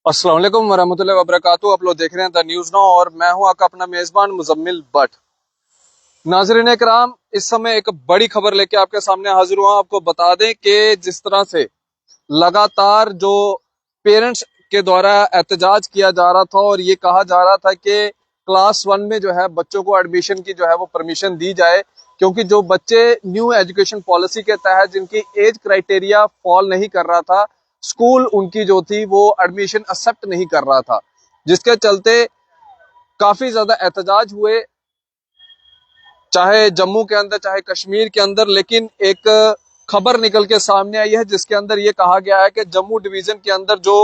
अस्सलाम वालेकुम वरहमतुल्लाहि वबरकातुहू। आप लोग देख रहे हैं द न्यूज़ नाउ और मैं हूं आपका अपना मेजबान मुजम्मिल भट्ट। नाज़रीन इकराम, इस समय एक बड़ी खबर लेके आपके सामने हाजिर हुआ। आपको बता दें कि जिस तरह से लगातार जो पेरेंट्स के द्वारा एहतजाज किया जा रहा था और ये कहा जा रहा था कि क्लास 1 में जो है बच्चों को एडमिशन की जो है वो परमिशन दी जाए, क्योंकि जो बच्चे न्यू एजुकेशन पॉलिसी के तहत जिनकी एज क्राइटेरिया फॉल नहीं कर रहा था, स्कूल उनकी जो थी वो एडमिशन एक्सेप्ट नहीं कर रहा था, जिसके चलते काफी ज्यादा एहतजाज हुए, चाहे जम्मू के अंदर चाहे कश्मीर के अंदर। लेकिन एक खबर निकल के सामने आई है जिसके अंदर ये कहा गया है कि जम्मू डिवीजन के अंदर जो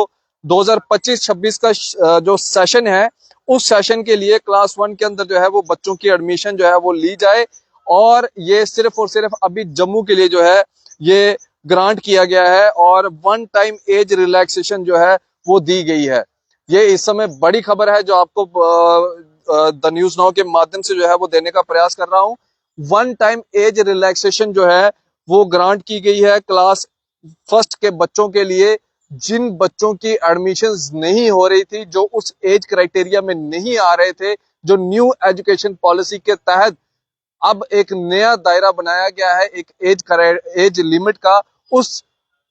2025-26 का जो सेशन है, उस सेशन के लिए क्लास 1 के अंदर जो है वो बच्चों की एडमिशन जो है वो ली जाए। और ये सिर्फ और सिर्फ अभी जम्मू के लिए जो है ये ग्रांट किया गया है और वन टाइम एज रिलैक्सेशन जो है वो दी गई है। ये इस समय बड़ी खबर है जो आपको द न्यूज नाउ के माध्यम से जो है वो देने का प्रयास कर रहा हूं। वन टाइम एज रिलैक्सेशन जो है वो ग्रांट की गई है क्लास फर्स्ट के बच्चों के लिए, जिन बच्चों की एडमिशंस नहीं हो रही थी, जो उस एज क्राइटेरिया में नहीं आ रहे थे, जो न्यू एजुकेशन पॉलिसी के तहत अब एक नया दायरा बनाया गया है एक एज लिमिट का। उस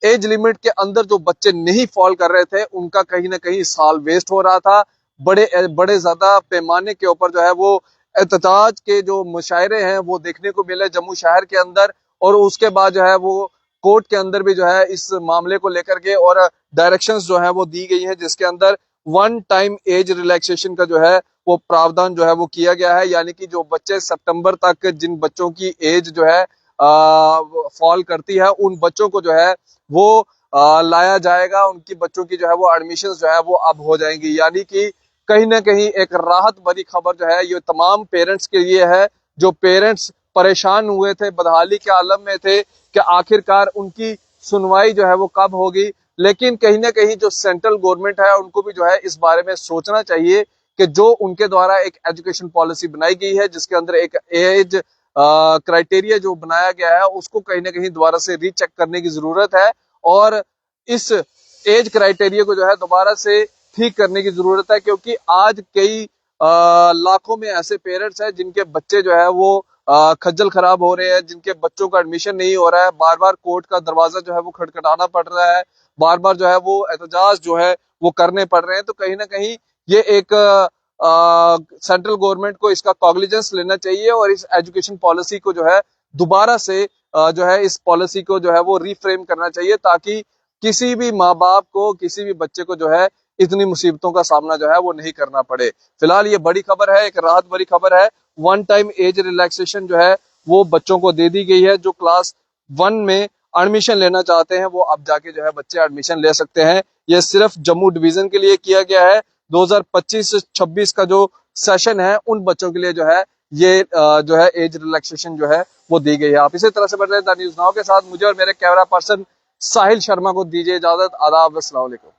एज लिमिट के अंदर जो बच्चे नहीं फॉल कर रहे थे उनका कहीं ना कहीं साल वेस्ट हो रहा था। बड़े बड़े ज्यादा पैमाने के ऊपर जो है वो एहतजाज के जो मुशायरे हैं वो देखने को मिले जम्मू शहर के अंदर। और उसके बाद जो है वो कोर्ट के अंदर भी जो है इस मामले को लेकर के और डायरेक्शंस जो है वो दी गई है, जिसके अंदर वन टाइम एज रिलैक्सेशन का जो है वो प्रावधान जो है वो किया गया है। यानी कि जो बच्चे सितंबर तक जिन बच्चों की एज जो है फॉल करती है, उन बच्चों को जो है वो लाया जाएगा, उनकी बच्चों की जो है वो एडमिशन जो है वो अब हो जाएंगी। यानी कि कहीं ना कहीं एक राहत भरी खबर जो है ये तमाम पेरेंट्स के लिए है, जो पेरेंट्स परेशान हुए थे, बदहाली के आलम में थे कि आखिरकार उनकी सुनवाई जो है वो कब होगी। लेकिन कहीं ना कहीं जो सेंट्रल गवर्नमेंट है उनको भी जो है इस बारे में सोचना चाहिए कि जो उनके द्वारा एक एजुकेशन पॉलिसी बनाई गई है जिसके अंदर एक एज क्राइटेरिया जो बनाया गया है उसको कहीं ना कहीं दोबारा से रीचेक करने की जरूरत है और इस एज क्राइटेरिया को जो है दोबारा से ठीक करने की जरूरत है। क्योंकि आज कई लाखों में ऐसे पेरेंट्स हैं जिनके बच्चे जो है वो खज्जल खराब हो रहे हैं, जिनके बच्चों का एडमिशन नहीं हो रहा है, बार बार कोर्ट का दरवाजा जो है वो खटखटाना पड़ रहा है, बार बार जो है वो एहतजाज जो है वो करने पड़ रहे हैं। तो कहीं ना कहीं ये एक सेंट्रल गवर्नमेंट को इसका कॉग्निजेंस लेना चाहिए और इस एजुकेशन पॉलिसी को जो है दोबारा से जो है इस पॉलिसी को जो है वो रिफ्रेम करना चाहिए, ताकि किसी भी माँ बाप को, किसी भी बच्चे को जो है इतनी मुसीबतों का सामना जो है वो नहीं करना पड़े। फिलहाल ये बड़ी खबर है, एक राहत भरी खबर है। वन टाइम एज रिलैक्सेशन जो है वो बच्चों को दे दी गई है। जो क्लास 1 में एडमिशन लेना चाहते हैं वो अब जाके जो है बच्चे एडमिशन ले सकते हैं। ये सिर्फ जम्मू डिवीजन के लिए किया गया है। 2025-26 का जो सेशन है उन बच्चों के लिए जो है ये जो है एज रिलैक्सेशन जो है वो दी गई है। आप इसी तरह से बढ़ रहे हैं द न्यूज़ नाउ के साथ। मुझे और मेरे कैमरा पर्सन साहिल शर्मा को दीजिए इजाजत। आदाब, अस्सलाम वालेकुम।